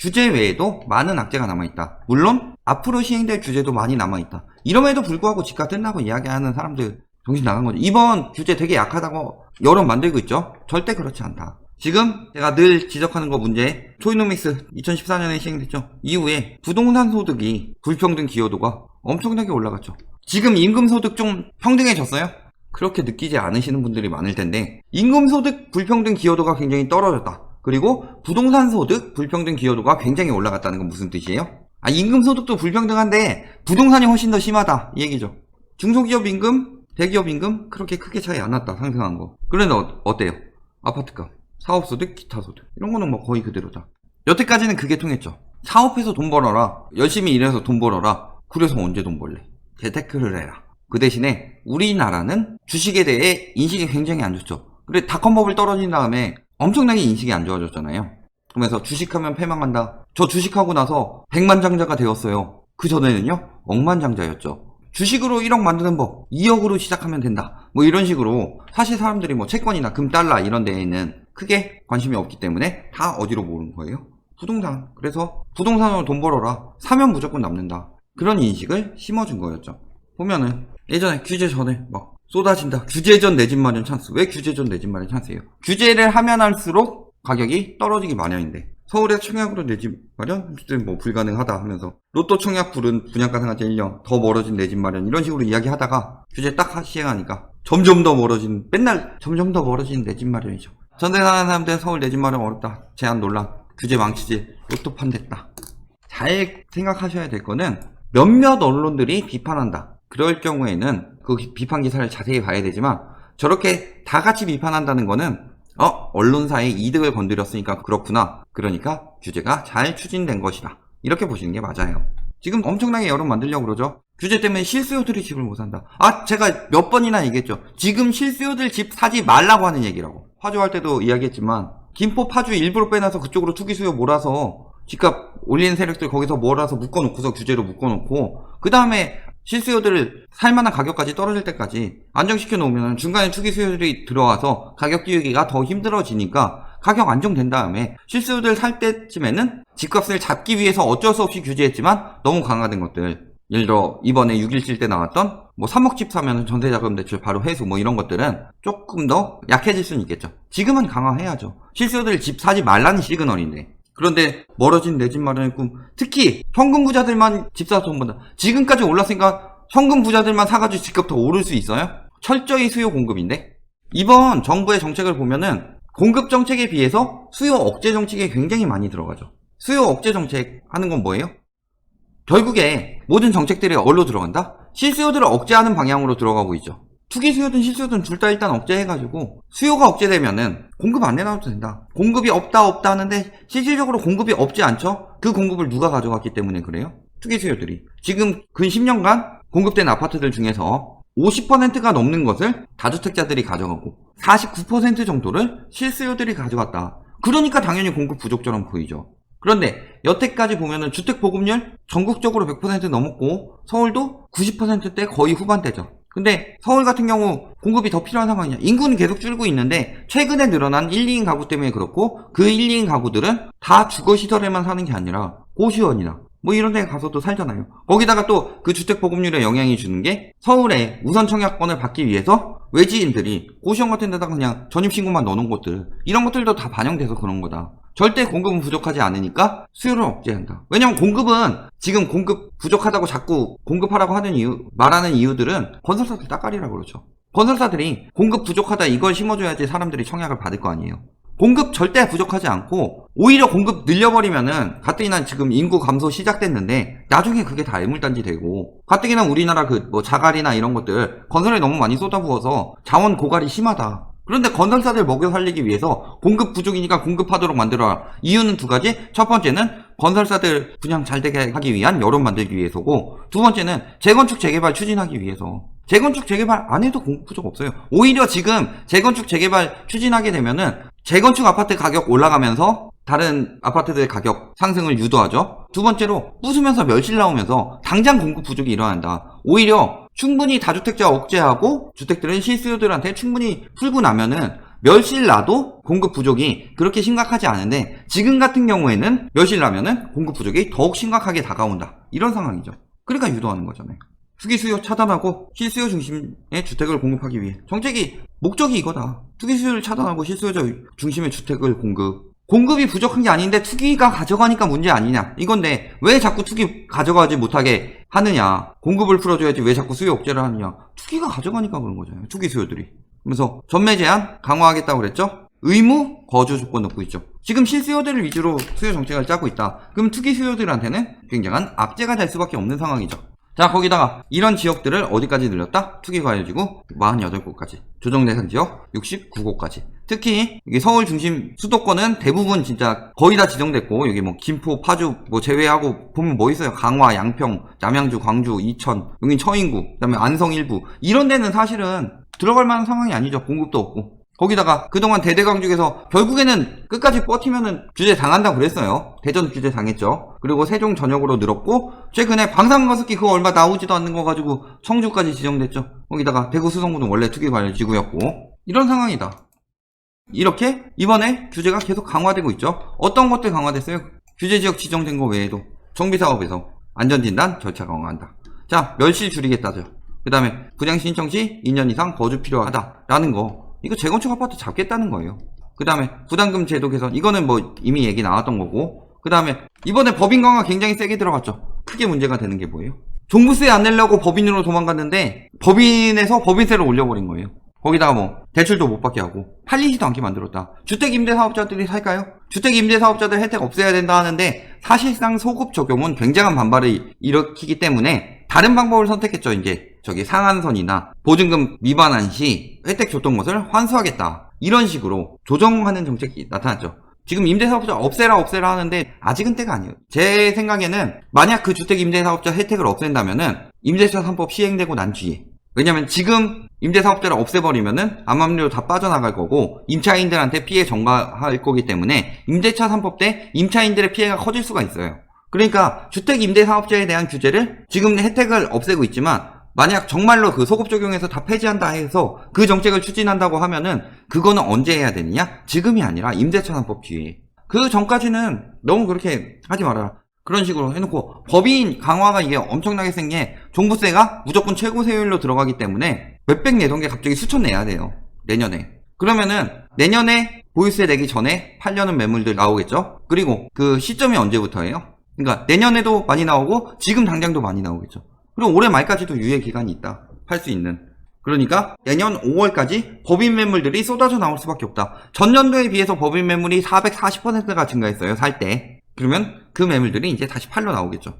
규제 외에도 많은 악재가 남아있다. 물론 앞으로 시행될 규제도 많이 남아있다. 이럼에도 불구하고 집값 뜬다고 이야기하는 사람들 정신 나간 거죠. 이번 규제 되게 약하다고 여론 만들고 있죠. 절대 그렇지 않다. 지금 제가 늘 지적하는 거 문제, 초이노믹스 2014년에 시행됐죠. 이후에 부동산 소득이 불평등 기여도가 엄청나게 올라갔죠. 지금 임금소득 좀 평등해졌어요? 그렇게 느끼지 않으시는 분들이 많을 텐데, 임금소득 불평등 기여도가 굉장히 떨어졌다. 그리고 부동산 소득 불평등 기여도가 굉장히 올라갔다는 건 무슨 뜻이에요? 임금소득도 불평등한데 부동산이 훨씬 더 심하다 이 얘기죠. 중소기업 임금, 대기업 임금 그렇게 크게 차이 안 났다, 상승한 거. 그런데 어때요? 아파트값, 사업소득, 기타소득 이런 거는 뭐 거의 그대로다. 여태까지는 그게 통했죠. 사업해서 돈 벌어라, 열심히 일해서 돈 벌어라. 그래서 언제 돈 벌래? 재테크를 해라. 그 대신에 우리나라는 주식에 대해 인식이 굉장히 안 좋죠. 그래 닷컴버블 떨어진 다음에 엄청나게 인식이 안 좋아졌잖아요. 그러면서 주식하면 패망한다. 저 주식하고 나서 백만장자가 되었어요. 그 전에는요 억만장자였죠. 주식으로 1억 만드는 법, 2억으로 시작하면 된다. 뭐 이런 식으로 사실 사람들이 뭐 채권이나 금, 달러 이런 데에는 크게 관심이 없기 때문에 다 어디로 모으는 거예요? 부동산. 그래서 부동산으로 돈 벌어라. 사면 무조건 남는다. 그런 인식을 심어준 거였죠. 보면은 예전에 규제 전에 막 쏟아진다. 규제 전 내 집 마련 찬스. 왜 규제 전 내 집 마련 찬스예요? 규제를 하면 할수록 가격이 떨어지기 마련인데, 서울에서 청약으로 내 집 마련? 뭐 불가능하다 하면서 로또 청약 불은 분양가 상한제 1년, 더 멀어진 내 집 마련 이런 식으로 이야기하다가 규제 딱 시행하니까 점점 더 멀어진, 맨날 점점 더 멀어진 내 집 마련이죠. 전세 사는 사람들은 서울 내 집 마련 어렵다, 제한 논란, 규제 망치질, 로또판 됐다. 잘 생각하셔야 될 거는 몇몇 언론들이 비판한다. 그럴 경우에는 그 비판 기사를 자세히 봐야 되지만, 저렇게 다 같이 비판한다는 거는 언론사의 이득을 건드렸으니까 그렇구나, 그러니까 규제가 잘 추진된 것이다, 이렇게 보시는 게 맞아요. 지금 엄청나게 여론 만들려고 그러죠. 규제 때문에 실수요들이 집을 못 산다. 제가 몇 번이나 얘기했죠. 지금 실수요들 집 사지 말라고 하는 얘기라고. 파주할 때도 이야기했지만, 김포 파주 일부러 빼놔서 그쪽으로 투기 수요 몰아서 집값 올리는 세력들 거기서 몰아서 묶어놓고서 규제로 묶어놓고, 그 다음에 실수요들을 살만한 가격까지 떨어질 때까지 안정시켜 놓으면 중간에 투기 수요들이 들어와서 가격 띄우기가 더 힘들어지니까 가격 안정된 다음에 실수요들 살 때쯤에는 집값을 잡기 위해서 어쩔 수 없이 규제했지만 너무 강화된 것들, 예를 들어 이번에 6.17 때 나왔던 뭐 3억 집 사면 전세자금 대출 바로 회수 뭐 이런 것들은 조금 더 약해질 수는 있겠죠. 지금은 강화해야죠. 실수요들 집 사지 말라는 시그널인데. 그런데 멀어진 내 집 마련의 꿈, 특히 현금 부자들만 집 사서 돈 번다. 지금까지 올랐으니까 현금 부자들만 사가지고 집값 더 오를 수 있어요? 철저히 수요 공급인데, 이번 정부의 정책을 보면은 공급 정책에 비해서 수요 억제 정책에 굉장히 많이 들어가죠. 수요 억제 정책 하는 건 뭐예요? 결국에 모든 정책들이 어디로 들어간다? 실수요들을 억제하는 방향으로 들어가고 있죠. 투기 수요든 실수요든 둘 다 일단 억제해가지고 수요가 억제되면은 공급 안 내놔도 된다. 공급이 없다 하는데 실질적으로 공급이 없지 않죠? 그 공급을 누가 가져갔기 때문에 그래요? 투기 수요들이. 지금 근 10년간 공급된 아파트들 중에서 50%가 넘는 것을 다주택자들이 가져가고 49% 정도를 실수요들이 가져갔다. 그러니까 당연히 공급 부족처럼 보이죠. 그런데 여태까지 보면은 주택 보급률 전국적으로 100% 넘었고 서울도 90%대 거의 후반대죠. 근데 서울 같은 경우 공급이 더 필요한 상황이냐? 인구는 계속 줄고 있는데 최근에 늘어난 1, 2인 가구 때문에 그렇고, 그 1, 2인 가구들은 다 주거시설에만 사는 게 아니라 고시원이나 뭐 이런 데 가서도 살잖아요. 거기다가 또 그 주택 보급률에 영향이 주는 게 서울에 우선 청약권을 받기 위해서 외지인들이 고시원 같은 데다가 그냥 전입신고만 넣어놓은 것들, 이런 것들도 다 반영돼서 그런 거다. 절대 공급은 부족하지 않으니까 수요를 억제한다. 왜냐면 공급은 지금 공급 부족하다고 자꾸 공급하라고 하는 말하는 이유들은 건설사들 따까리라고 그러죠. 건설사들이 공급 부족하다 이걸 심어줘야지 사람들이 청약을 받을 거 아니에요. 공급 절대 부족하지 않고 오히려 공급 늘려버리면은 가뜩이나 지금 인구 감소 시작됐는데 나중에 그게 다 애물단지 되고, 가뜩이나 우리나라 그 뭐 자갈이나 이런 것들 건설에 너무 많이 쏟아부어서 자원 고갈이 심하다. 그런데 건설사들 먹여 살리기 위해서 공급 부족이니까 공급하도록 만들어라. 이유는 두 가지. 첫 번째는 건설사들 분양 잘 되게 하기 위한 여론 만들기 위해서고, 두 번째는 재건축 재개발 추진하기 위해서. 재건축 재개발 안 해도 공급 부족 없어요. 오히려 지금 재건축 재개발 추진하게 되면은 재건축 아파트 가격 올라가면서 다른 아파트들의 가격 상승을 유도하죠. 두 번째로 부수면서 멸실 나오면서 당장 공급 부족이 일어난다. 오히려 충분히 다주택자 억제하고 주택들은 실수요들한테 충분히 풀고 나면은 멸실 나도 공급 부족이 그렇게 심각하지 않은데 지금 같은 경우에는 멸실 나면은 공급 부족이 더욱 심각하게 다가온다. 이런 상황이죠. 그러니까 유도하는 거잖아요. 투기 수요 차단하고 실수요 중심의 주택을 공급하기 위해 정책이 목적이 이거다. 투기 수요를 차단하고 실수요 중심의 주택을 공급이 부족한 게 아닌데 투기가 가져가니까 문제 아니냐 이건데 왜 자꾸 투기 가져가지 못하게 하느냐. 공급을 풀어줘야지 왜 자꾸 수요 억제를 하느냐. 투기가 가져가니까 그런 거잖아요. 투기 수요들이. 그래서 전매 제한 강화하겠다고 그랬죠. 의무 거주 조건 넣고 있죠. 지금 실수요들을 위주로 수요 정책을 짜고 있다. 그럼 투기 수요들한테는 굉장한 악재가 될 수밖에 없는 상황이죠. 자, 거기다가 이런 지역들을 어디까지 늘렸다? 투기 과열지구 48곳까지, 조정 대상 지역 69곳까지. 특히 이게 서울 중심 수도권은 대부분 진짜 거의 다 지정됐고, 여기 뭐 김포, 파주 뭐 제외하고 보면 뭐 있어요? 강화, 양평, 남양주, 광주, 이천, 여긴 처인구, 그다음에 안성 일부. 이런 데는 사실은 들어갈 만한 상황이 아니죠. 공급도 없고. 거기다가 그동안 대대강죽에서 결국에는 끝까지 버티면은 규제 당한다고 그랬어요. 대전 규제 당했죠. 그리고 세종 전역으로 늘었고, 최근에 방산가습기 그거 얼마 나오지도 않는 거 가지고 청주까지 지정됐죠. 거기다가 대구 수성구는 원래 투기 과열 지구였고, 이런 상황이다. 이렇게 이번에 규제가 계속 강화되고 있죠. 어떤 것들 강화됐어요? 규제지역 지정된 거 외에도 정비사업에서 안전진단 절차 강화한다. 자, 멸실 줄이겠다죠. 그 다음에 분양 신청 시 2년 이상 거주 필요하다라는 거, 이거 재건축 아파트 잡겠다는 거예요. 그 다음에 부담금 제도 개선, 이거는 뭐 이미 얘기 나왔던 거고, 그 다음에 이번에 법인 강화 굉장히 세게 들어갔죠. 크게 문제가 되는 게 뭐예요? 종부세 안 내려고 법인으로 도망갔는데 법인에서 법인세를 올려버린 거예요. 거기다가 뭐 대출도 못 받게 하고 팔리지도 않게 만들었다. 주택임대사업자들이 살까요? 주택임대사업자들 혜택 없애야 된다 하는데 사실상 소급 적용은 굉장한 반발을 일으키기 때문에 다른 방법을 선택했죠. 이제 저기 상한선이나 보증금 미반환 시 혜택 줬던 것을 환수하겠다. 이런 식으로 조정하는 정책이 나타났죠. 지금 임대사업자 없애라 하는데 아직은 때가 아니에요. 제 생각에는 만약 그 주택임대사업자 혜택을 없앤다면은 임대차 3법 시행되고 난 뒤에, 왜냐면 지금 임대사업자를 없애버리면은 암암리로 다 빠져나갈 거고 임차인들한테 피해 전가할 거기 때문에 임대차 3법 때 임차인들의 피해가 커질 수가 있어요. 그러니까 주택임대사업자에 대한 규제를 지금 혜택을 없애고 있지만 만약 정말로 그 소급 적용해서 다 폐지한다 해서 그 정책을 추진한다고 하면은 그거는 언제 해야 되느냐? 지금이 아니라 임대차 3법 뒤에. 그 전까지는 너무 그렇게 하지 말아라. 그런 식으로 해놓고 법인 강화가 이게 엄청나게 센 게 종부세가 무조건 최고 세율로 들어가기 때문에 몇백 내던 게 갑자기 수천 내야 돼요. 내년에. 그러면은 내년에 보유세 내기 전에 팔려는 매물들 나오겠죠? 그리고 그 시점이 언제부터예요? 그러니까 내년에도 많이 나오고 지금 당장도 많이 나오겠죠. 그리고 올해 말까지도 유예 기간이 있다. 팔 수 있는. 그러니까 내년 5월까지 법인 매물들이 쏟아져 나올 수밖에 없다. 전년도에 비해서 법인 매물이 440%가 증가했어요. 살 때. 그러면 그 매물들이 이제 다시 팔러 나오겠죠.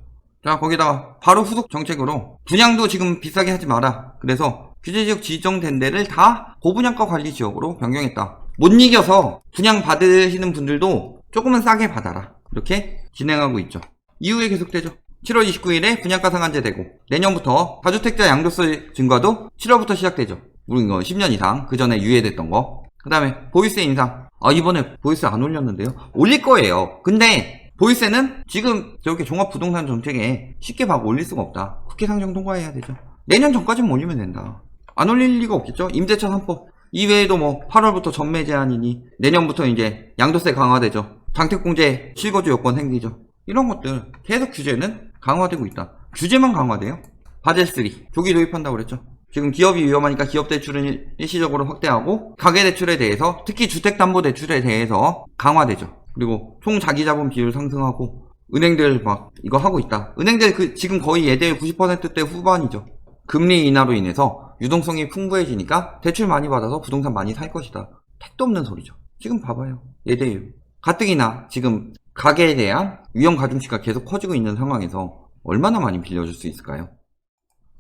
자, 거기다가 바로 후속 정책으로 분양도 지금 비싸게 하지 마라. 그래서 규제지역 지정된 데를 다 고분양가 관리 지역으로 변경했다. 못 이겨서 분양 받으시는 분들도 조금은 싸게 받아라. 이렇게 진행하고 있죠. 이후에 계속되죠. 7월 29일에 분양가 상한제 되고 내년부터 다주택자 양도세 증가도 7월부터 시작되죠. 물론 이거 10년 이상 그 전에 유예됐던 거. 그 다음에 보유세 인상. 이번에 보유세 안 올렸는데요. 올릴 거예요. 근데 보유세는 지금 저렇게 종합부동산 정책에 쉽게 막 올릴 수가 없다. 국회 상정 통과해야 되죠. 내년 전까지만 올리면 된다. 안 올릴 리가 없겠죠. 임대차 3법 이외에도 뭐 8월부터 전매 제한이니 내년부터 이제 양도세 강화되죠. 장택공제 실거주 요건 생기죠. 이런 것들 계속 규제는 강화되고 있다. 규제만 강화돼요. 바젤3 조기 도입한다고 그랬죠. 지금 기업이 위험하니까 기업 대출은 일시적으로 확대하고 가계대출에 대해서 특히 주택담보대출에 대해서 강화되죠. 그리고 총 자기자본 비율 상승하고 은행들 막 이거 하고 있다. 은행들 지금 거의 예대율 90%대 후반이죠. 금리 인하로 인해서 유동성이 풍부해지니까 대출 많이 받아서 부동산 많이 살 것이다. 택도 없는 소리죠. 지금 봐봐요. 예대율. 가뜩이나 지금 가계에 대한 위험 가중치가 계속 커지고 있는 상황에서 얼마나 많이 빌려줄 수 있을까요?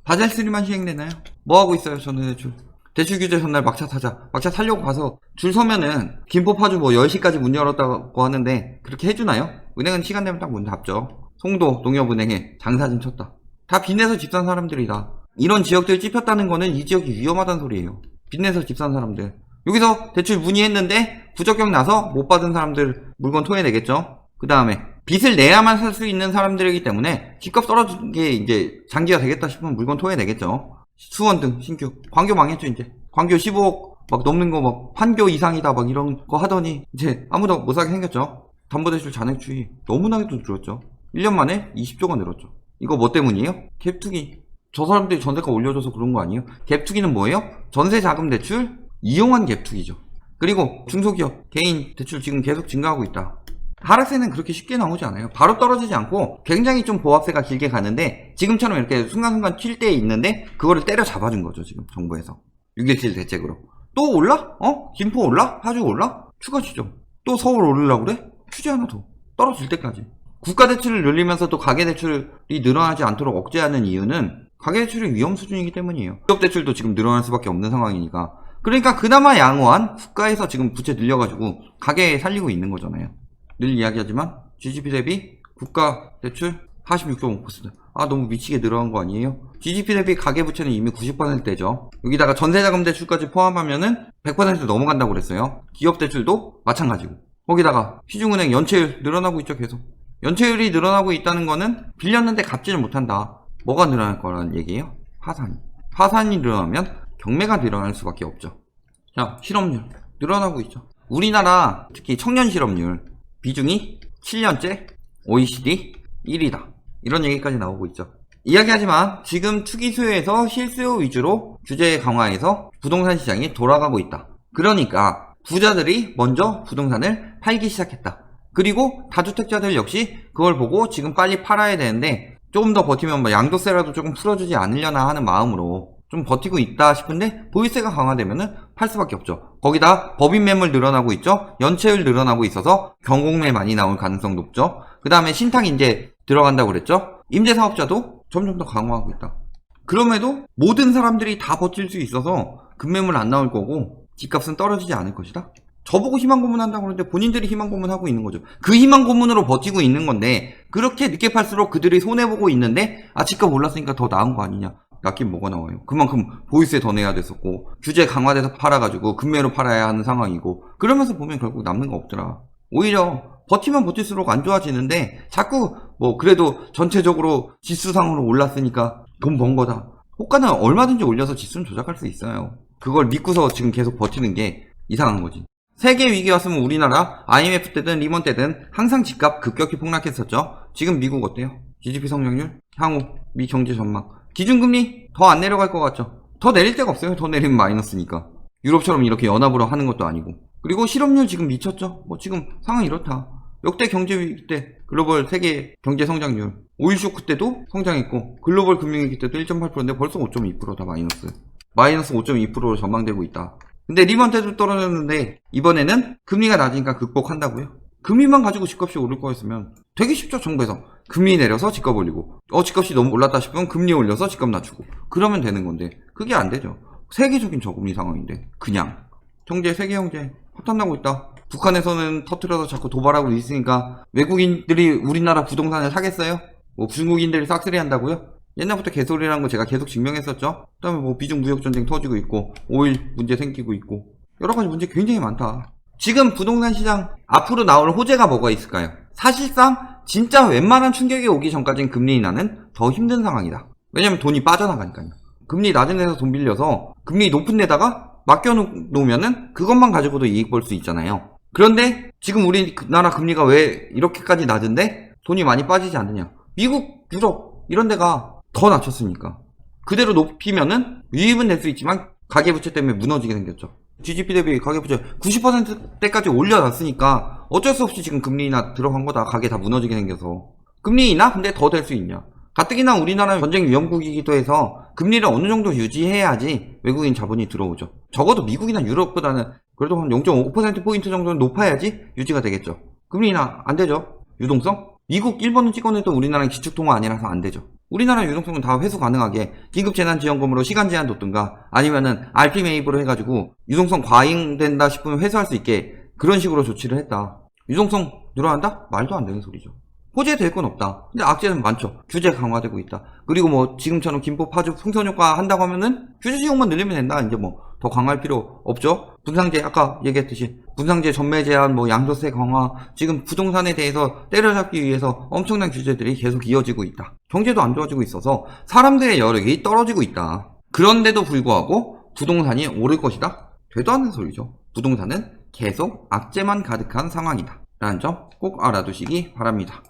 바젤3만 시행되나요? 뭐 하고 있어요? 저는 대출 규제 전날 막차 타자. 막차 타려고 가서 줄 서면은 김포 파주 뭐 10시까지 문 열었다고 하는데 그렇게 해주나요? 은행은 시간 되면 딱 문 닫죠. 송도 농협은행에 장사진 쳤다. 다 빚내서 집 산 사람들이다. 이런 지역들 찝혔다는 거는 이 지역이 위험하다는 소리예요. 빚내서 집 산 사람들. 여기서 대출 문의했는데 부적격 나서 못 받은 사람들 물건 토해내겠죠. 그 다음에 빚을 내야만 살 수 있는 사람들이기 때문에 집값 떨어진 게 이제 장기가 되겠다 싶으면 물건 토해내겠죠. 수원 등 신규 광교 망했죠. 이제 광교 15억 막 넘는 거 막 판교 이상이다 막 이런 거 하더니 이제 아무도 못 사게 생겼죠. 담보대출 잔액추이 너무나도 늘었죠. 1년 만에 20조가 늘었죠. 이거 뭐 때문이에요? 갭투기. 저 사람들이 전세가 올려줘서 그런 거 아니에요? 갭투기는 뭐예요? 전세 자금 대출 이용한 갭투기죠. 그리고 중소기업 개인 대출 지금 계속 증가하고 있다. 하락세는 그렇게 쉽게 나오지 않아요. 바로 떨어지지 않고 굉장히 좀 보합세가 길게 가는데 지금처럼 이렇게 순간순간 튈 때 있는데 그거를 때려 잡아준 거죠. 지금 정부에서 6.17 대책으로. 또 올라? 김포 올라? 파주 올라? 추가 지정. 또 서울 오르려고 그래? 추지 하나 더. 떨어질 때까지. 국가대출을 늘리면서 또 가계대출이 늘어나지 않도록 억제하는 이유는 가계대출의 위험 수준이기 때문이에요. 기업대출도 지금 늘어날 수밖에 없는 상황이니까. 그러니까 그나마 양호한 국가에서 지금 부채 늘려가지고 가계 살리고 있는 거잖아요. 늘 이야기하지만 GDP 대비 국가대출 46.5%. 너무 미치게 늘어난 거 아니에요? GDP 대비 가계부채는 이미 90%대죠. 여기다가 전세자금 대출까지 포함하면은 100% 넘어간다고 그랬어요. 기업대출도 마찬가지고. 거기다가 시중은행 연체율 늘어나고 있죠. 계속. 연체율이 늘어나고 있다는 거는 빌렸는데 갚지를 못한다. 뭐가 늘어날 거라는 얘기예요? 파산이 늘어나면 경매가 늘어날 수밖에 없죠. 자, 실업률 늘어나고 있죠. 우리나라 특히 청년 실업률 비중이 7년째 OECD 1위다. 이런 얘기까지 나오고 있죠. 이야기하지만 지금 투기 수요에서 실수요 위주로 규제 강화해서 부동산 시장이 돌아가고 있다. 그러니까 부자들이 먼저 부동산을 팔기 시작했다. 그리고 다주택자들 역시 그걸 보고 지금 빨리 팔아야 되는데 조금 더 버티면 뭐 양도세라도 조금 풀어주지 않으려나 하는 마음으로 좀 버티고 있다 싶은데 보유세가 강화되면은 팔 수밖에 없죠. 거기다 법인 매물 늘어나고 있죠. 연체율 늘어나고 있어서 경공매 많이 나올 가능성 높죠. 그 다음에 신탁 인재 들어간다고 그랬죠. 임대사업자도 점점 더 강화하고 있다. 그럼에도 모든 사람들이 다 버틸 수 있어서 급매물 안 나올 거고 집값은 떨어지지 않을 것이다. 저보고 희망 고문한다고 그러는데 본인들이 희망 고문하고 있는 거죠. 그 희망 고문으로 버티고 있는 건데 그렇게 늦게 팔수록 그들이 손해보고 있는데 집값 올랐으니까 더 나은 거 아니냐. 낫긴 뭐가 나와요. 그만큼 보유세 더 내야 됐었고 규제 강화돼서 팔아가지고 급매로 팔아야 하는 상황이고 그러면서 보면 결국 남는 거 없더라. 오히려 버티면 버틸수록 안 좋아지는데 자꾸 뭐 그래도 전체적으로 지수상으로 올랐으니까 돈 번 거다. 호가는 얼마든지 올려서 지수는 조작할 수 있어요. 그걸 믿고서 지금 계속 버티는 게 이상한 거지. 세계 위기 왔으면 우리나라 IMF 때든 리먼 때든 항상 집값 급격히 폭락했었죠. 지금 미국 어때요? GDP 성장률, 향후 미 경제 전망. 기준금리 더 안 내려갈 것 같죠? 더 내릴 데가 없어요. 더 내리면 마이너스니까. 유럽처럼 이렇게 연합으로 하는 것도 아니고. 그리고 실업률 지금 미쳤죠? 지금 상황이 이렇다. 역대 경제위기 때 글로벌 세계 경제 성장률 5.1 쇼크 때도 성장했고 글로벌 금융위기 때도 1.8%인데 벌써 5.2%다 마이너스 5.2%로 전망되고 있다. 근데 리먼 때도 떨어졌는데 이번에는 금리가 낮으니까 극복한다고요? 금리만 가지고 집값이 오를 거였으면 되게 쉽죠. 정부에서 금리 내려서 집값 올리고 집값이 너무 올랐다 싶으면 금리 올려서 집값 낮추고 그러면 되는 건데 그게 안 되죠. 세계적인 저금리 상황인데 그냥 세계 경제 허탄나고 있다. 북한에서는 터트려서 자꾸 도발하고 있으니까 외국인들이 우리나라 부동산을 사겠어요? 중국인들이 싹쓸이 한다고요? 옛날부터 개소리라는 거 제가 계속 증명했었죠. 그 다음에 비중 무역 전쟁 터지고 있고 5.1 문제 생기고 있고 여러 가지 문제 굉장히 많다. 지금 부동산 시장 앞으로 나올 호재가 뭐가 있을까요? 사실상 진짜 웬만한 충격이 오기 전까지는 금리 인하는 더 힘든 상황이다. 왜냐면 돈이 빠져나가니까요. 금리 낮은 데서 돈 빌려서 금리 높은 데다가 맡겨놓으면은 그것만 가지고도 이익 볼 수 있잖아요. 그런데 지금 우리나라 금리가 왜 이렇게까지 낮은데 돈이 많이 빠지지 않느냐. 미국, 유럽 이런 데가 더 낮췄으니까. 그대로 높이면은 유입은 될 수 있지만 가계부채 때문에 무너지게 생겼죠. GDP 대비 가계부채 90%대까지 올려놨으니까 어쩔 수 없이 지금 금리 인하 들어간 거다. 가계 다 무너지게 생겨서. 금리 인하? 근데 더 될 수 있냐. 가뜩이나 우리나라는 전쟁 위험국이기도 해서 금리를 어느 정도 유지해야지 외국인 자본이 들어오죠. 적어도 미국이나 유럽보다는 그래도 한 0.5%포인트 정도는 높아야지 유지가 되겠죠. 금리 인하 안 되죠. 유동성? 미국, 일본은 찍어내도 우리나라는 기축통화 아니라서 안 되죠. 우리나라 유동성은 다 회수 가능하게 긴급재난지원금으로 시간 제한 뒀든가 아니면은 RP 매입으로 해가지고 유동성 과잉된다 싶으면 회수할 수 있게 그런 식으로 조치를 했다. 유동성 늘어난다? 말도 안 되는 소리죠. 호재될 건 없다. 근데 악재는 많죠. 규제 강화되고 있다. 그리고 지금처럼 김포, 파주 풍선효과 한다고 하면은 규제 지역만 늘리면 된다. 이제 더 강화할 필요 없죠. 분상제 아까 얘기했듯이 분상제 전매 제한, 양도세 강화, 지금 부동산에 대해서 때려잡기 위해서 엄청난 규제들이 계속 이어지고 있다. 경제도 안 좋아지고 있어서 사람들의 여력이 떨어지고 있다. 그런데도 불구하고 부동산이 오를 것이다? 되도 않는 소리죠. 부동산은 계속 악재만 가득한 상황이다 라는 점 꼭 알아두시기 바랍니다.